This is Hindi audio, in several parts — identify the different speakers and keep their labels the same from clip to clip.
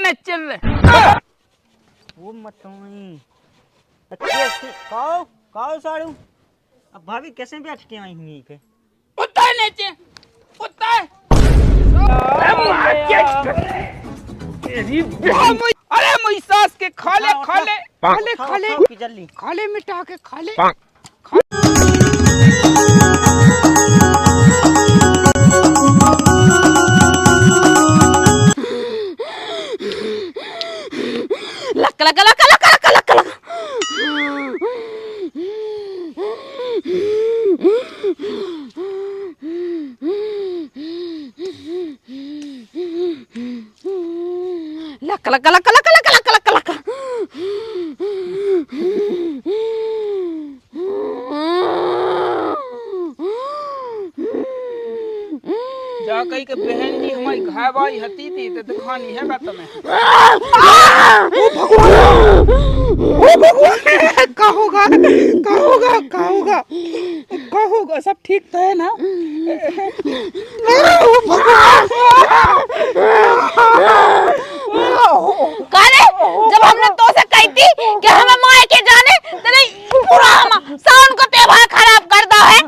Speaker 1: न चल रहे
Speaker 2: वो मतोई कैसे काओ साड़ू अब भाभी कैसे बैठ के आई हुई के
Speaker 1: उतर नीचे उतर अरे मुई सास के खाले खाले खाले खाले
Speaker 2: जल्दी
Speaker 1: खाले मिटा के खाले luck luck luck luck luck luck luck luck luck luck luck luck luck luck जा कही के बहन जी हमारी घावाई हती थी तो दिखानी है बात में ओ भगवान का होगा का होगा का होगा का होगा सब ठीक तो है ना
Speaker 3: काले जब हमने तो से कही थी कि हमें माए के जाने तेरे पूरा हम साउंड को तेवा खराब कर दो है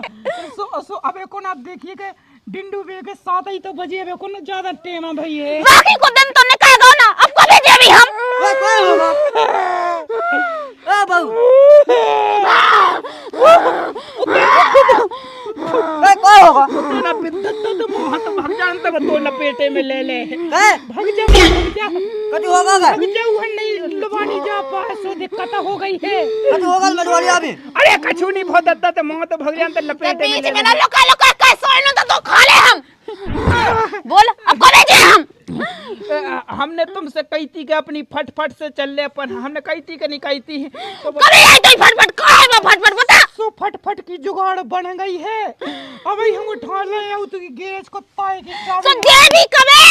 Speaker 1: सो अबे कौन आप देखिए के डिंडू बे के साथ ही तो बजे अबे कौन ज्यादा टेम है भाई ये
Speaker 3: बाकी को दिन तो निकाल दो ना अब को भेजे भी हम
Speaker 2: ओ बहू कोई होगा
Speaker 1: तेरा बिद्दत तो मोह तो भाग जानता है तो लपेटे में ले ले भाग जा
Speaker 2: कछु होगा
Speaker 1: भाग जा वो नहीं लवानी जा पास सो दिक्कत हो गई है
Speaker 2: कछु होगा मडवाली अभी
Speaker 1: अरे कछु नहीं बहुत दत्ता तो मोह तो भाग जानता लपेटे में
Speaker 3: बीच में ना लुका लुका के सोइनो तो खा ले हम बोल अब को भेजे हम
Speaker 1: हमने तुमसे कही थी कि अपनी फटफट से चल ले अपन हमने कही थी कि नहीं कही थी तो
Speaker 3: कभी आई तो फटफट कहां है फटफट बता
Speaker 1: सो फटफट की जुगाड़ बन गई है अब हम उठा ले तो गैरेज को ताए के
Speaker 3: तो दे भी कबे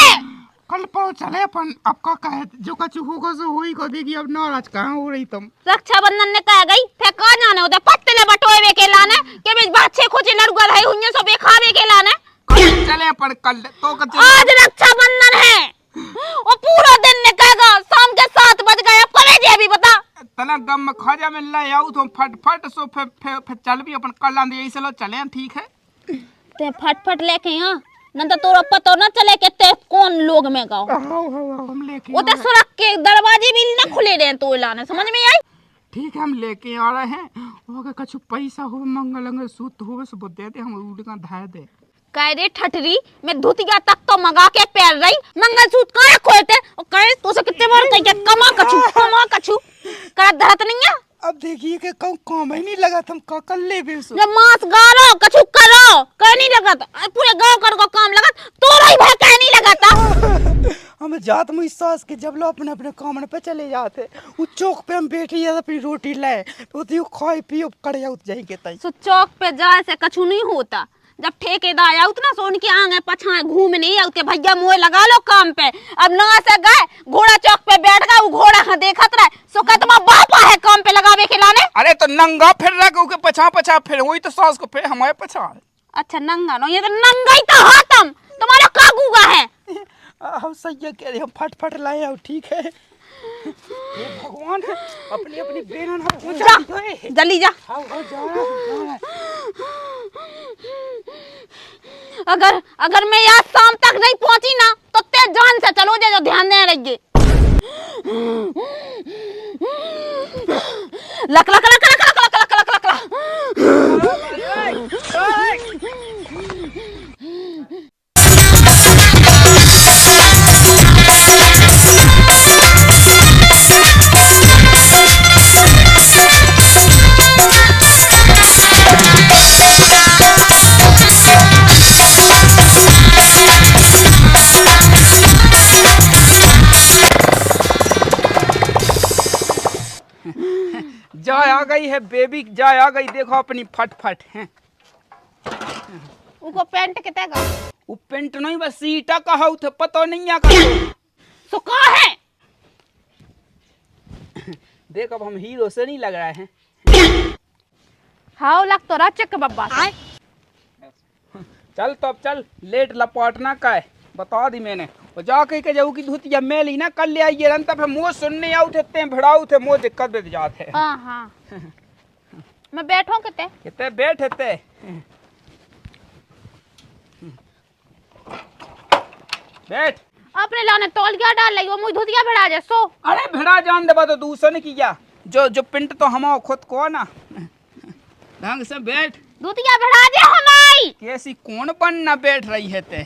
Speaker 1: कल पर चले अपन अब का कहे जो कछु होगा सो होई को देगी अब नाराज कहां हो रही तुम
Speaker 3: रक्षाबंधन ने कह गई फिर कहां जाने उधर पत्तले बटोए के लाने के बीच बाछे खोजे लड़ुआ रहे हुइया सब खावे के लाने
Speaker 1: चले पर कल तो
Speaker 3: आज रक्षाबंधन है वो पूरा दिन निकलेगा शाम के 7 बज गए अब कब जे अभी बता
Speaker 1: तना गम में खाजा में ले आऊ तो फटफट सो फिर चल भी अपन कल आंदे यही से लो चले ठीक है
Speaker 3: ते फटफट लेके हां न तो तोरा पता न चले के ते कौन लोग में गाओ
Speaker 1: हम लेके
Speaker 3: वो तो सुरख के दरवाजे भी न खुले रहे तो लाने समझ में आई
Speaker 1: ठीक है हम लेके आ रहे हैं होगा कछु पैसा हो मंगल सूत हो बस दे दे हम उड़का धाय दे
Speaker 3: कह रे ठठरी मैं धुतिया तक तो मंगा के पैर रही मंगलसूत्र कहां खोलते और कहे तो से कितने बार कह के कमा कछु कर धरत नहीं है
Speaker 1: अब देखिए कि काम ही नहीं लगा तुम कर ले बेसो
Speaker 3: जब मांस गारो कछु करो कह नहीं लगा तो पूरे गांव कर को काम लगा तोरा ही भाई कह नहीं लगा था
Speaker 1: हम जात में सास के जब लो अपने अपने काम पे चले जाते वो चौक पे हम बैठी है अपनी रोटी लाए तो दियो खाई पियो कड़े उठ जाएंगे तई
Speaker 3: सो चौक पे जाए से कछु नहीं होता जब ठेकेदार आउत ना सो उनके आगे पछाए घूम नहीं आउते भैया मोए लगा लो काम पे अब ना से गए घोड़ा चौक पे बैठ गए वो घोड़ा हां देखत रहे सो कहतमा बापा है काम पे लगावे के लाने
Speaker 1: अरे तो नंगा फिर रहा के पछा पछा फिर वही तो सास को फिर हमारे पछा
Speaker 3: अच्छा नंगा नो ये तो नंगा ही तो हां तुम तुम्हारा का गुगा है
Speaker 1: हम सही कह रहे हम फटफट लाए हो ठीक है ये भगवान अपनी अपनी बेरन हम पूछा
Speaker 3: जल्दी जा
Speaker 1: जा
Speaker 3: अगर मैं यहाँ शाम तक नहीं पहुंची ना तो ते जान से चलो जो ध्यान देने लगे luck luck luck luck luck luck luck luck luck
Speaker 1: जाय आ गई है बेबी जाय आ गई देखो अपनी फटफट है
Speaker 3: उको पेंट कितने का
Speaker 1: वो पेंट नहीं बस सीटा का हाउ थे पता नहीं आ का
Speaker 3: सो कहाँ है
Speaker 1: देख अब हम हीरो से नहीं लग रहे हैं
Speaker 3: हाउ लग तो रहा चक बब्बा
Speaker 1: चल तो अब चल लेट लपटना का है
Speaker 4: बता दी मैंने और जाके के जाऊ की धुतिया मेली ना कर ले आइए रन तब मुँह सुनने आ उठते भिड़ाऊ थे मुँह दिक्कत बैठ जाते
Speaker 3: हाँ हाँ मैं बैठो कितने
Speaker 4: बैठते बैठ
Speaker 3: अपने लाने तौलिया डाल ली वो मुझे धुतिया भिड़ा जा सो।
Speaker 4: अरे भिड़ा जान देवा तो दूसरे की क्या जो जो पिंट तो हम खुद को ना ढंग से बैठ
Speaker 3: धुतिया भिड़ा दे हमारी
Speaker 4: कैसी कौन बनना बैठ रही है ते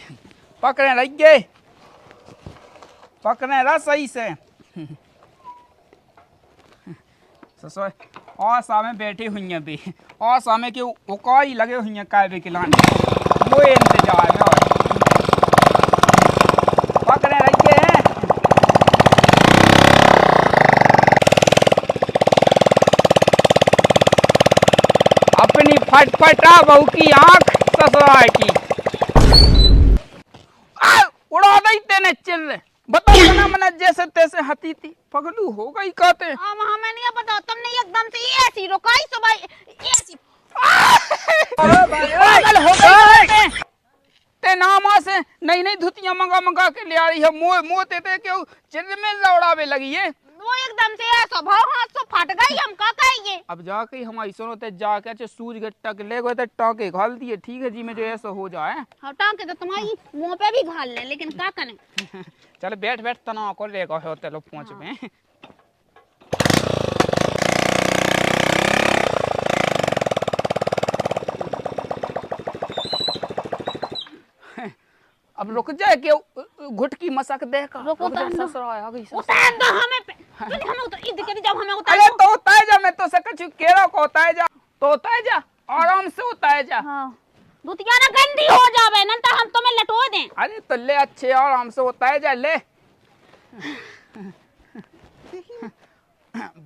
Speaker 4: पकड़े रह गए पकड़े रहा सही से ससुर और सामने बैठी हुई हैं भी और सामने के उकाई लगे हुई हैं कायबे के लाने वो इंतजार है पकड़े रह गए हैं अपनी फटफटा बहू की आंख ससुराल की उड़ा दई तेने चिल्ले बताओ ना मना जैसे तैसे हती थी पगलू हो गई कहते
Speaker 3: हमें नहीं पता तुमने एकदम से ऐसी रोकाई सो भाई ऐसी
Speaker 4: पागल हो गए ते नामा से नई नई धुतियां मंगा मंगा के ले आ रही है मुंह ते क्यों चिल्ले में लौड़ावे लगी है
Speaker 3: वो एकदम से ऐसा भाव हाथ से फट गई हम का कहेंगे
Speaker 4: अब जाके हम ऐसा होते जाके अच्छे सूज के टक ले गए थे टाँके घाल दिए ठीक है जी में जो ऐसा हो जाए
Speaker 3: हाँ टाँके तो तुम्हारी मुंह पे भी घाल ले लेकिन क्या करें
Speaker 4: चल बैठ बैठ तनाव को ले गए होते लोग पहुंच में अब रुक जाए कि घुट की मसक दे का
Speaker 3: रुक जा
Speaker 4: ससुराल आ गई
Speaker 3: उतार दो हमें पे हमें उतार इधर के जब हमें उतार
Speaker 4: अरे तो उतार जा मैं तो से कछु केरा को उतार जा तो उतार जा आराम से उतार जा
Speaker 3: हां धुतिया ना गंदी हो जावे न तो हम तुम्हें लटो दें
Speaker 4: अरे तो ले अच्छे आराम से उतार जा ले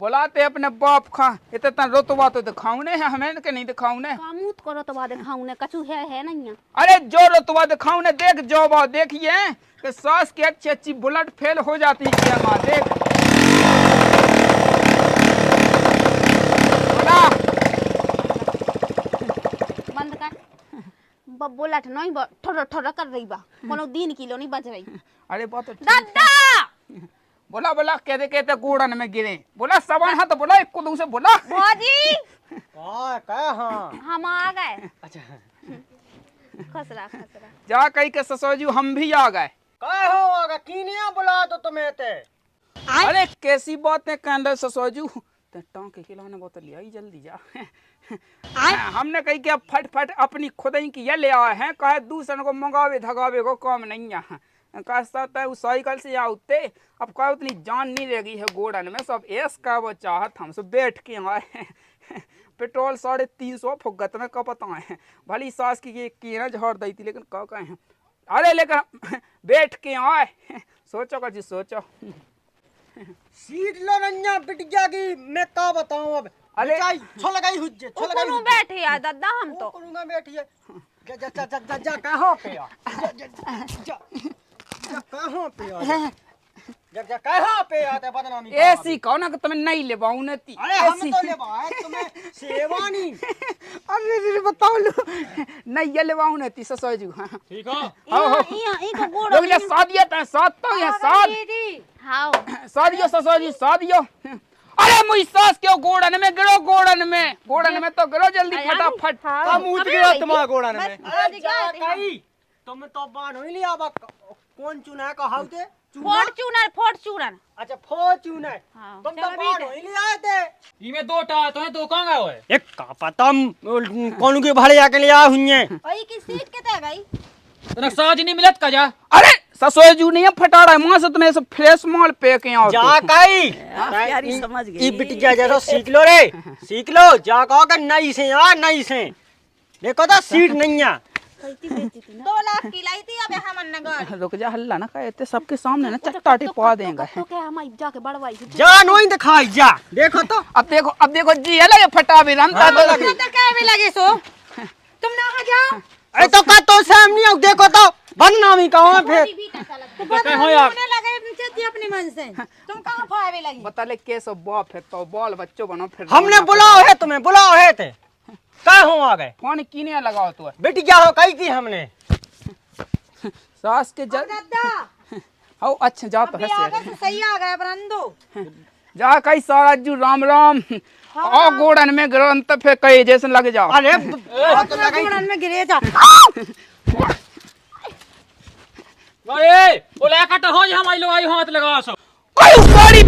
Speaker 4: बुलाते अपने बाप खा इतना रोतवा तो दिखाऊ ने है हमें के नहीं दिखाऊ ने
Speaker 3: कामूत करो तो बाद दिखाऊं ने कछु है नहीं
Speaker 4: अरे जो रोतवा दिखाऊ ने देख जो बात देखिए कि सास की अच्छी अच्छी बुलेट फेल हो जाती है क्या मां देख
Speaker 3: बंद कर बुलेट नहीं ठोर ठोर कर रही बा कोनो दिन किलो नहीं बच रही
Speaker 4: अरे बात तो
Speaker 3: दादा
Speaker 4: बोला बोला कहते कहते कूड़न में गिरे बोला सवान हाथ बोला एक को दूसरे बोला
Speaker 3: भौजी
Speaker 2: हाँ
Speaker 3: हम आ गए
Speaker 2: अच्छा
Speaker 3: खसरा
Speaker 4: जा कही के ससुरजी हम भी आ गए
Speaker 2: काय हो आगा कीनिया बुला तो तुम्हें ते
Speaker 4: अरे कैसी बातें कह रहे ससुरजी ते टांके खिलाने बोतल लिया ही जल्दी जा हमने कही कि अब फट फट अपनी खुद ही की ये ले आए हैं कहे दूसरे को मंगावे धगावे को काम नहीं है कहता है उस साइकिल से या उठते अब कहा उतनी जान नहीं रहेगी है गोड़न में सब ऐस का वो चाहत हम सब बैठ के आए पेट्रोल 350 फुगत में कब बताए भली सास की ना झाड़ दी थी लेकिन कह कहे हैं अरे लेकिन बैठ के आए सोचो का जी सोचो
Speaker 2: सीट लो नन्या बिटिया की मैं का बताऊं अब
Speaker 4: अरे
Speaker 2: छो लगाई हुज्जे छो लगाई
Speaker 3: कोनो बैठे यार दादा हम तो
Speaker 2: करूंगा बैठिए जा जा जा जा जा कहां पे आ जा जा कहां पे आ जा कहां पे आते बदनामी
Speaker 4: ऐसी कहो ना कि तुम्हें नहीं लेवाऊं ने ती
Speaker 2: अरे हम तो लेवाए तुम्हें सेवानी
Speaker 4: अरे बताओ लो नहीं ये लेवाऊं ने ती ससुर जी
Speaker 2: ठीक है
Speaker 3: ई को गोड़
Speaker 4: लोग ये शादी है साथ तो ये साथ
Speaker 3: हां
Speaker 4: शादियो ससुर जी शादियो अरे मुई सास क्यों गोड़न में तो गिरो जल्दी फटाफट
Speaker 2: का मुंह गिरा तुम्हारा गोड़न में अरे जा कई तुम तो बान होई लिया बा कौन चुना का हाउते
Speaker 3: फॉर्च्यूनर
Speaker 2: अच्छा फॉर्च्यूनर तुम तो बान होई लिया थे
Speaker 5: इमे दो टा तो दो कहां गए होए
Speaker 2: एक का पता कौन के भाड़े आके लिया हुई है
Speaker 3: ओई की सीट के ते गई
Speaker 5: तने साज नहीं मिलत का जा
Speaker 4: अरे ससुर जी नहीं फटाड़ा है मां से तुम्हें सब फ्रेश माल पे के आओ
Speaker 2: जा कई
Speaker 1: यारी समझ गई
Speaker 2: ई बिटिया जैसा सीख लो रे सीख लो जा कहो कि नहीं से आ नहीं से देखो तो सीट नहीं है
Speaker 3: 2 लाख की लाई थी अब हमन नगर
Speaker 4: रुक जा हल्ला ना कहते सबके सामने ना चट्टाटी पा देंगे
Speaker 3: तो क्या हम जाके बड़वाई
Speaker 2: जा नोई दिखाई जा देखो तो
Speaker 4: अब देखो जी है लगे फटा भी रंता तो लगे
Speaker 3: तो क्या भी लगे सो तुम ना आ जाओ
Speaker 2: अरे तो का तो सामने आओ देखो तो बदनामी कहो फिर
Speaker 5: कहे हो यार
Speaker 3: लगे नीचे अपने मन से तुम कहां फावे लगी
Speaker 4: बता ले कैसे बाप है तो बाल बच्चों बनो फिर
Speaker 2: हमने बुलाओ है तुम्हें बुलाओ है थे का हो आ गए
Speaker 4: कौन कीने लगाओ तू
Speaker 2: बिटिया हो कही थी हमने
Speaker 4: सास के जल हो अच्छा जा तो
Speaker 6: सही आ गया बरंदो।
Speaker 4: जा कई सारा जू राम राम आ गोड़न में ग्रंथ पे कई जैसे लग जाओ।
Speaker 2: अरे
Speaker 6: गोड़न में गिरे जा।
Speaker 5: अरे वो लेकर तो हो हम आई लो आई हाथ लगा सो।
Speaker 4: गाड़ी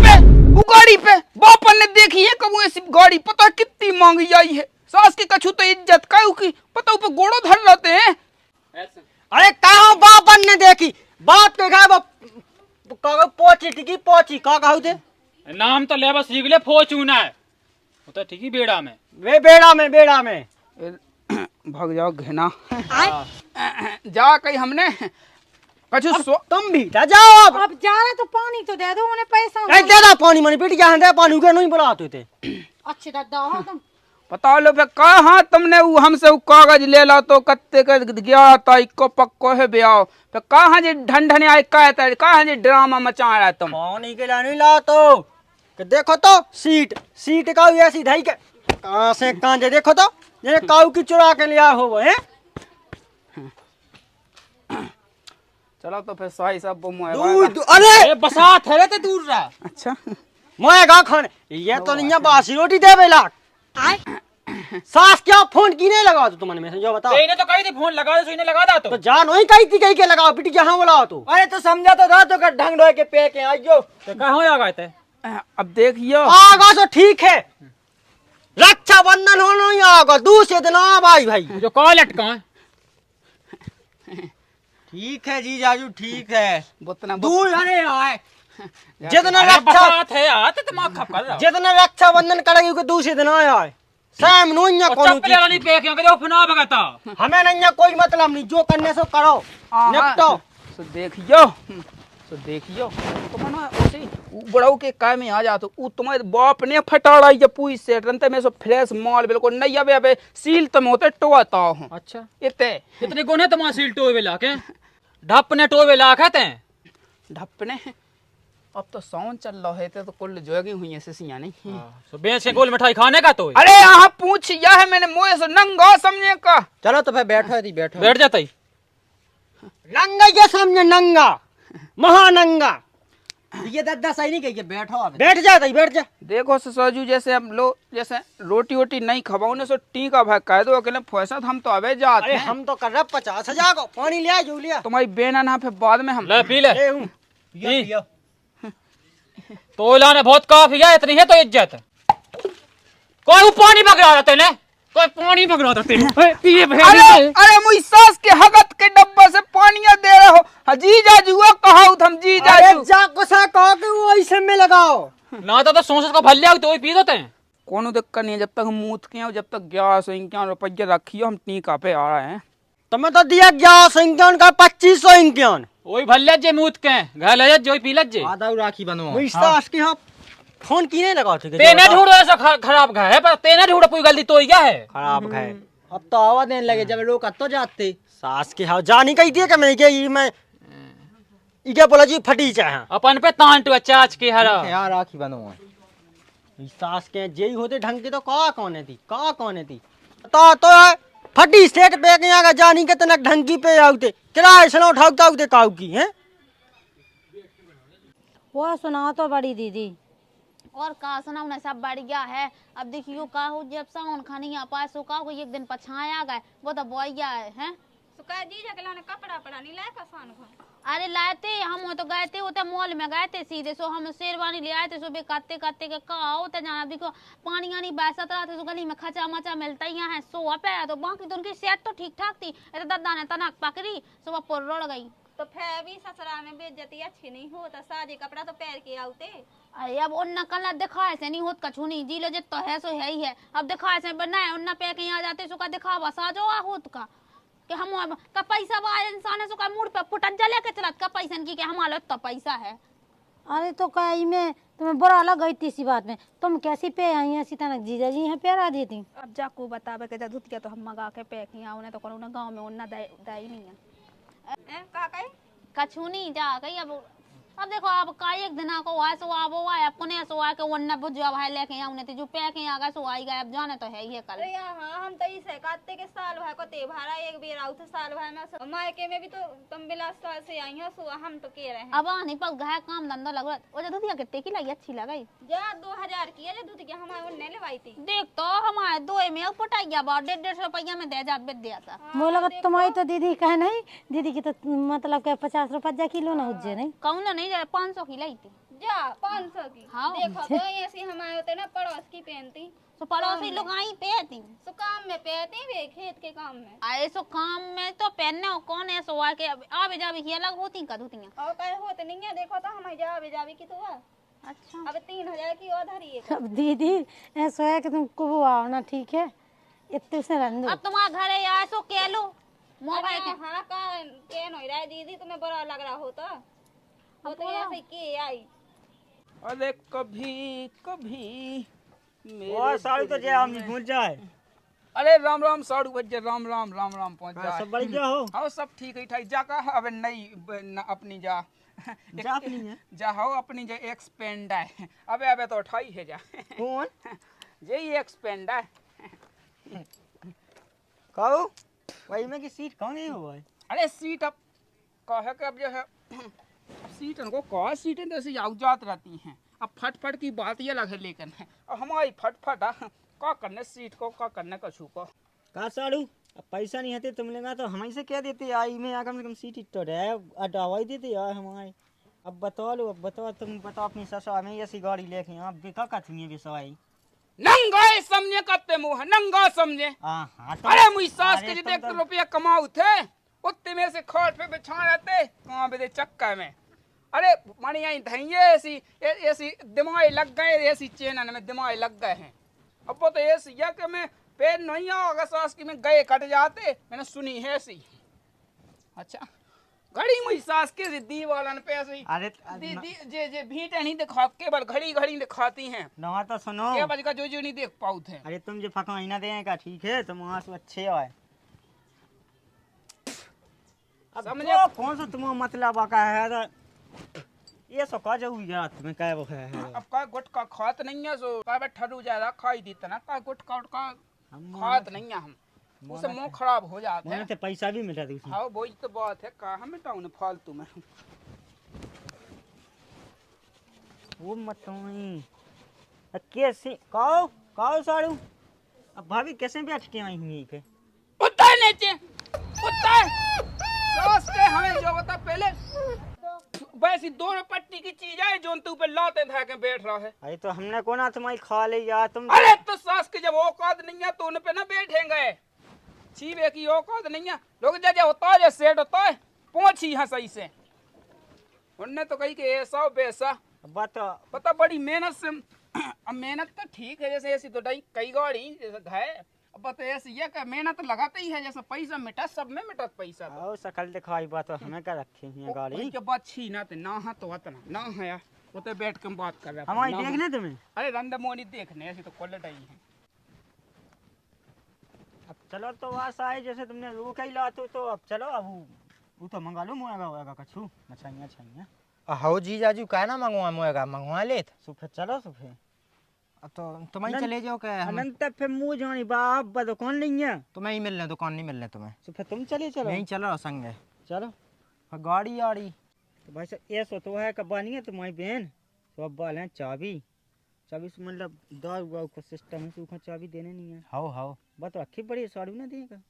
Speaker 4: पे बापन ने देखी है कब ऐसी गाड़ी पता है कितनी महंगी आई है। सास की कछु तो इज्जत काऊ की पता ऊपर गोड़ो धर लेते हैं।
Speaker 2: अरे कहाँ बापन ने देखी बाप के घर पोची टिकी पोची का कहू थे
Speaker 5: नाम तो ले बस सीख ले फॉर्च्यून है वो तो ठीक ही बेड़ा में
Speaker 2: वे बेड़ा में
Speaker 4: भाग जाओ घना जा कहीं हमने कछु
Speaker 2: तुम भी जाओ
Speaker 6: अब जा रहे तो पानी तो दे दो उन्हें पैसा।
Speaker 2: दे दो पानी मनी बेटी जहाँ दे पानी के नहीं बुलाते थे।
Speaker 6: अच्छे दादा हो तुम।
Speaker 4: पता लो पे कहाँ तुमने वो हमसे वो कागज ले ला तो कत्ते कर गया था इको पक्को है ब्याह पे कहाँ जे ढंढने आए कहता कहाँ जे ड्रामा मचा रहा तुम।
Speaker 2: पानी के लिए नहीं ला तो देखो तो सीट का ऐसी ढाई के कहाँ से कहाँ जे देखो तो ये काऊ की चुरा के लिया हो वो है।
Speaker 4: चलो तो फिर सही सब
Speaker 2: अरे
Speaker 5: बसात है ते दूर रहा।
Speaker 4: अच्छा
Speaker 2: मोएगा खाने ये तो नहीं बासी रोटी दे बेला सास क्या फोन की नहीं लगा तो तुमने में जो बताओ।
Speaker 5: इन्हें तो कही थी फोन लगा दो इन्हें लगा दा तो
Speaker 2: जान वही कही थी कही के लगाओ बेटी जहाँ बुलाओ तो। अरे तो समझा तो था तो ढंग ढोए के पे के आइयो
Speaker 5: तो कहाँ आ गए थे।
Speaker 4: अब देखियो
Speaker 2: आगा तो ठीक है रक्षाबंधन होना ही आगा दूसरे दिन आ भाई
Speaker 5: जो कॉल लटका है
Speaker 2: ठीक है जी जाजू ठीक है
Speaker 4: बुतना
Speaker 2: दूर अरे आए
Speaker 5: जितना बसात है यार तो दिमाग खप कर रहा
Speaker 2: जितना रक्षाबंधन करेगी को दूसरे दिन आया है सैम नोइया
Speaker 5: और चप्पल वाली पे क्यों के फना भगता
Speaker 2: हमें नहीं कोई मतलब नहीं जो करने सो करो निपटो।
Speaker 4: तो देखियो तो मना उसे बड़ाऊ के काय में आ जातो उ तुम्हारे बाप ने फटाड़ा ये पूरी सेट रंते में सो फ्रेश माल बिल्कुल नहीं अबे सील तुम होते टोता हूं।
Speaker 5: अच्छा
Speaker 4: इतने
Speaker 5: गुने तुम्हारा सील टोवे ला के ढप ने टोवे ला कहते हैं
Speaker 4: ढप्पने अब तो सावन चल रहा है तो कुल जोगी हुई है सिसियां नहीं
Speaker 5: तो बेच के गोल मिठाई खाने का तो
Speaker 4: अरे यहाँ पूछ या है मैंने मुँह से नंगा समझे का।
Speaker 2: चलो तो फिर बैठो
Speaker 5: बैठ जाता ही
Speaker 2: नंगा क्या समझे नंगा महानंगा ये दादा सही नहीं कही बैठो बैठ जा
Speaker 4: देखो ससुरजू जैसे हम लोग जैसे रोटी वोटी नहीं खबाओ ने सो टीका भाई कह दो अकेले फैसा हम तो अबे जाते हैं।
Speaker 2: हम तो कर रहे 50,000 को पानी लिया जो लिया
Speaker 4: तुम्हारी बेना ना फिर बाद में हम
Speaker 5: ले पी ले
Speaker 2: पियो
Speaker 5: तो लाने बहुत काफी है इतनी है तो इज्जत कोई पानी पकड़ा रहा तेने कोई पानी पकड़ा रहा तेने पिए
Speaker 4: अरे मुझ सास के हगत के डब्बा से पानिया दे रहे हो जी जाजुआ कहा हम जी जाजू
Speaker 2: जा कुसा कहो कि वो ऐसे में लगाओ
Speaker 5: ना तो सोच को भल लिया तो पी देते हैं
Speaker 4: कोनो दिक्कत नहीं है जब तक हम मूत के जब तक 1151 रुपये रखियो हम टीका पे आ रहे हैं।
Speaker 2: तुम्हें तो दिया 1151 का 2551
Speaker 5: वही भल्ले जे मूत के घर ले जो पी लज जे
Speaker 2: आधा राखी बनवा मुझ सास के हां फोन की नहीं लगाओ थे
Speaker 5: तेने ढूंढो ऐसा खराब घर है पर तेने ढूंढो कोई गलती तो क्या है
Speaker 2: खराब घर अब तो आवा देने लगे जब लोग तो जाते सास के हां जानी कही थी कि मैं इके बोला जी फटी चाहे
Speaker 5: अपन पे तान टू चाच के हरा
Speaker 2: यार राखी बनवा सास के जेई होते ढंग के तो का कौन है थी तो फटी सेट पे गया का जानी के तनक ढंगी पे आउते किराए से उठाउता उते काऊ की हैं
Speaker 6: वो सुनाओ तो बड़ी दीदी।
Speaker 3: और का सुना उन्हें सब बढ़िया है। अब देखियो का हो जब सावन खानी आ पाए सो का को एक दिन पछाया गए वो तो बोइया है हैं
Speaker 7: सुका जी जकलाने कपड़ा पड़ा नहीं लाए कसान को।
Speaker 3: अरे लाते हम तो गए थे उते मॉल में गए थे सीधे सो हम शेरवानी ले आए थे सो बेकाते काते के का होते जाना देखो पानी आनी बैसत रहा थे सो गली में खचा मचा मिलता ही है सो पे तो बाकी तो उनकी सेहत तो ठीक ठाक थी। अरे दादा ने तनक पकड़ी सो वो रोड़ गई
Speaker 7: तो फिर भी ससुराल में बेइज्जती अच्छी नहीं हो तो साजे कपड़ा तो पैर के आउते।
Speaker 3: अरे अब उन्ना कल दिखाए से नहीं होत कछु नहीं जी लो जित तो है सो है ही है। अब दिखाए से बनाए उन्ना पे के यहाँ जाते सो का दिखावा साजो आ होत का कि हम का पैसा बा इंसान है सो का मूड पे फुटन जले के चलत का पैसन की के हमारे तो पैसा है।
Speaker 6: अरे तो कहीं में तुम्हें बुरा लग गई थी इसी बात में तुम कैसी पे आई ऐसी तनक जीजा जी यहाँ पे आ दी थी।
Speaker 7: अब जाको बतावे के जदुत के तो हम मंगा के पैक यहाँ उन्हें तो करो ना गांव में उन्ना दाई नहीं है का कहे
Speaker 3: कछु नहीं जा कहीं अब अब देखो अब का एक दिन को हुआ सो अब हुआ है अपने सो आ के वन्ना बुझवा भाई लेके आउने थे जो पे के आ गए सो आई गए अब जाने तो है ही कल।
Speaker 7: अरे हाँ हम तो इसे काते के साल भाई को ते भाड़ा एक बेर आउ थे साल भाई में मायके में भी तो तुम बिलासपुर से आई हो सो हम तो के रहे हैं।
Speaker 3: अब नहीं पर घाय काम धंधा लग रहा ओ जदुतिया कितने की लगी अच्छी लगी
Speaker 7: जा 2000 की है दूध के हमारे उन्ने लेवाई थी।
Speaker 3: देख तो हमारे दो में पटाइया बा 150 रुपया में दे जा बेच दिया था।
Speaker 6: मोह लगा तुम्हारी तो दीदी कहे नहीं, दीदी की तो मतलब के 50 रुपया किलो ना उज्जे नहीं
Speaker 3: कहूँ ना नहीं 500 की लाई थी
Speaker 7: जा 500 की।
Speaker 3: हाँ।
Speaker 7: देखो तो ऐसी हमारे होते ना पड़ोस की पहनती
Speaker 3: तो पड़ोसी लोग आई पहनती
Speaker 7: सो काम में पहनती वे खेत के काम में।
Speaker 3: आए सो काम में तो पहनने कौन है सो आके आवे जावे की अलग होती का धुतियां
Speaker 7: और कहे होते नहीं है देखो तो हमारे जावे जावे की तो है।
Speaker 3: अच्छा
Speaker 7: अब 3000 की और धरी है।
Speaker 6: अब दीदी ऐसा है कि तुम को आओ ना, ठीक है इतने से रन दो।
Speaker 3: अब तुम्हारे घरे आए सो कह लो मोबाइल के
Speaker 7: हाँ का केन हो रहा है दीदी तुम्हें बुरा लग रहा हो तो ऐसे के आई।
Speaker 4: अरे कभी कभी
Speaker 2: और साड़ू तो जे हम पहुंच जाए।
Speaker 4: अरे राम राम साड़ू भैया राम राम राम राम पहुंच जाए।
Speaker 2: सब बढ़िया हो?
Speaker 4: हाँ सब ठीक है ठाक जा का अब नई अपनी जा
Speaker 2: जा अपनी है?
Speaker 4: जा हो अपनी जो एक्सपेंड है अबे अबे तो उठाई है जा
Speaker 2: कौन
Speaker 4: यही एक्सपेंड है
Speaker 2: कहू वही में की सीट कौन नहीं हुआ है?
Speaker 4: अरे सीट अब कहे के अब जो है अब सीट उनको कहा सीटें तो ऐसी आउट जात रहती हैं। अब फट फट की बात ये अलग है लेकिन है अब हमारी फट फट का करने सीट को का करने कछू को
Speaker 2: का साड़ू अब पैसा नहीं हते तुम लेगा तो हमें से क्या देते आई में कम से कम सीट तो रहे अटावाई देते यार हमारे। अब बताओ लो, अब बताओ तुम बताओ अपनी ससुर में ऐसी गाड़ी लेके आप देखा का तुम्हें भी सवाई
Speaker 4: नंगा समझे कत्ते मुँह नंगा समझे।
Speaker 2: हाँ तो
Speaker 4: अरे मुझ सास के
Speaker 2: अरे
Speaker 4: जितने
Speaker 2: तुम तो-
Speaker 4: रुपया कमाऊ थे उतने में से खाट पे बिछा रहते कहाँ पे चक्का में। अरे मानी आई धैये ऐसी दिमाग लग गए ऐसी चेनन में दिमाग लग गए हैं। अब वो तो ऐसी है कि मैं पैर नहीं आगा सास की में गए कट जाते मैंने सुनी है ऐसी। अच्छा घड़ी मुझ सास के दी वालन पे ऐसी
Speaker 2: अरे
Speaker 4: दी जे भीटे नहीं दिखा केवल घड़ी घड़ी दिखाती हैं
Speaker 2: नवा तो सुनो
Speaker 4: के बज का जो नहीं देख पाऊ थे।
Speaker 2: अरे तुम जो फका ना देगा ठीक है तुम वहाँ से अच्छे आए
Speaker 4: समझे
Speaker 2: तो कौन सा तुम्हें मतलब का है ये सो का जाऊ यार तुम्हें क्या वो है
Speaker 4: अब का गुटका खात नहीं है सो का ठरू ज्यादा खाई दी तना का गुटका उटका
Speaker 2: हम
Speaker 4: खात नहीं है हम उसे मुंह खराब हो जाता
Speaker 2: मैंने
Speaker 4: है।
Speaker 2: तो पैसा भी मिला था उसमें।
Speaker 4: हाँ वही तो बात है कहा मिटाऊ न फालतू में।
Speaker 2: वो मत तुम कैसे काओ काओ साड़ू अब भाभी कैसे बैठ के आई हुई पे
Speaker 4: उतर नीचे उतर सास के हमें जो बता पहले वैसी दोनों पट्टी की चीज है जो तू पे लाते था के बैठ रहा है।
Speaker 2: अरे तो हमने कोना तुम्हारी खा ले यार तुम
Speaker 4: अरे तो सास के जब औकात नहीं है तो उन पे ना बैठेंगे चीवे की औकात नहीं है लोग जैसे होता है सेट होता है पहुंची है सही से उनने तो कही कि ऐसा वैसा
Speaker 2: बात
Speaker 4: पता बड़ी मेहनत से अब मेहनत तो ठीक है जैसे ऐसी तो कई गाड़ी जैसे है अब तो ऐसी है कि मेहनत लगाते ही है जैसे पैसा मिटा सब में मिटत पैसा तो।
Speaker 2: आओ सकल दिखाई बात हमें क्या रखे हैं गाड़ी
Speaker 4: के बात छीना ते ना है तो अतना ना है यार उते बैठ के हम बात कर रहे हैं
Speaker 2: हमारी
Speaker 4: ना है।
Speaker 2: देखने तुम्हें
Speaker 4: अरे रंदा मोनी देखने ऐसी तो क्वालिटी ही है।
Speaker 2: अब चलो तो वहाँ से आए जैसे तुमने वो कही ला तो अब चलो अब वो तो मंगा लो मुएगा होएगा कछु मछाइयाँ छाइयाँ
Speaker 8: हो जी जाजू का ना मंगवा मोएगा मंगवा लेत
Speaker 2: सुफे चलो सुफे
Speaker 8: अब तो तुम्हें चले जाओ क्या
Speaker 2: अनंत फिर मुँह जानी बाप बदो कौन नहीं है
Speaker 8: तुम्हें ही मिलने दुकान नहीं मिलने तुम्हें
Speaker 2: सुफे तुम चले चलो
Speaker 8: नहीं चलो संगे
Speaker 2: चलो
Speaker 8: गाड़ी आड़ी
Speaker 2: तो भाई साहब ये सो तो है कब्बा नहीं है तुम्हारी बहन तो अब बाल हैं चाबी चाबी से मतलब दारू वारू का सिस्टम है सूखा चाबी देने नहीं है
Speaker 8: हाउ
Speaker 2: बात रखी बड़ी साड़ू ना देगा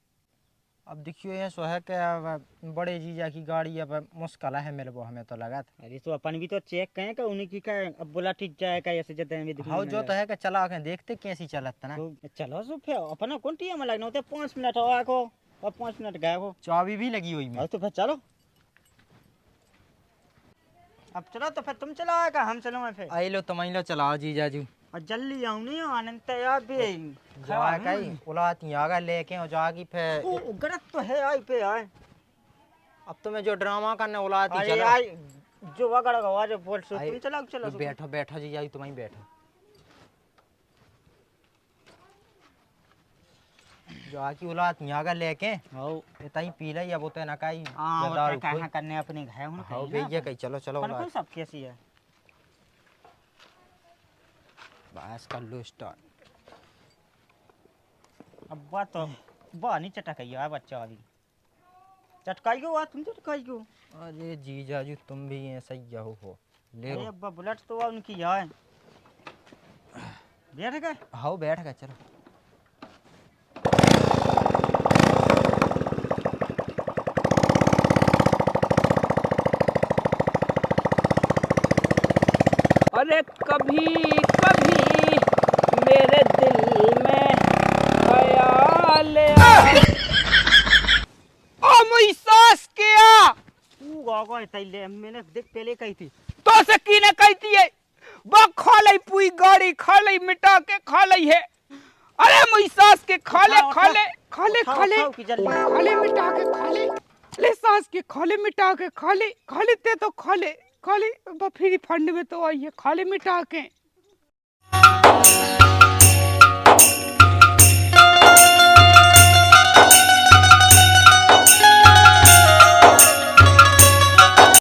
Speaker 8: अब देखियो ये सो है कि अब बड़े जीजा की गाड़ी अब मुश्किल है मेरे को हमें तो लगा था
Speaker 2: अरे तो अपन भी तो चेक करें का उन्हीं की का अब बोला ठीक जाएगा ऐसे जते में
Speaker 8: हाउ जो तो है कि चला के देखते कैसी चलत ना
Speaker 2: तो चलो सो फिर अपना कौन टीम में लगना होता है 5 मिनट हुआ को और 5 मिनट गए हो
Speaker 8: चाबी भी लगी हुई में
Speaker 2: तो फिर चलो अब चलो तो फिर तुम चलाएगा हम चलो फिर
Speaker 8: आई लो तुम लो चलाओ जीजा जी
Speaker 2: और जल्दी आऊँ नहीं आनंद यार भी
Speaker 8: जा कहीं उलाती आगा लेके और जागी फिर
Speaker 2: ओ गलत तो है आई पे आए
Speaker 8: अब तुम्हें जो ड्रामा करने उलाती
Speaker 2: अरे
Speaker 8: चलो
Speaker 2: आई जो वगड़ा गवा जो बोल सो
Speaker 8: आई-
Speaker 2: तुम चलो चलो
Speaker 8: तो बैठो बैठो जीजा जी तुम्हें बैठो जो आकी औलाद यहाँ का लेके
Speaker 2: हो
Speaker 8: इतना पी ला या वो तो ना काई
Speaker 2: हां वो कहां करने अपने घर हूं
Speaker 8: हां भैया कहीं चलो चलो
Speaker 2: पर कोई सब कैसी है
Speaker 8: बस कर लो स्टार्ट।
Speaker 2: अब बात तो नहीं चटकाई है बच्चा अभी चटकाई को तुम तो चटकाई को।
Speaker 8: अरे जीजा जी तुम भी ऐसा ही हो ले
Speaker 2: अरे अब्बा बुलेट तो उनकी है बैठ गए।
Speaker 8: हाँ बैठ गए चलो।
Speaker 4: अरे कभी कभी मेरे दिल में ख्याल ओ मुई सास के आ
Speaker 2: तू गागा तैले मैंने देख पहले कही थी
Speaker 4: तो से की ने कहती है वो खा लई पूरी गाड़ी खा लई मिटा के खा लई है। अरे मुई सास के खा ले
Speaker 1: खाले
Speaker 2: की जल्दी
Speaker 1: खाले मिटा के खाले ले सास के खाले मिटा के खाले ते तो खाले बफरी फंड में तो आई है खाले मिटा के।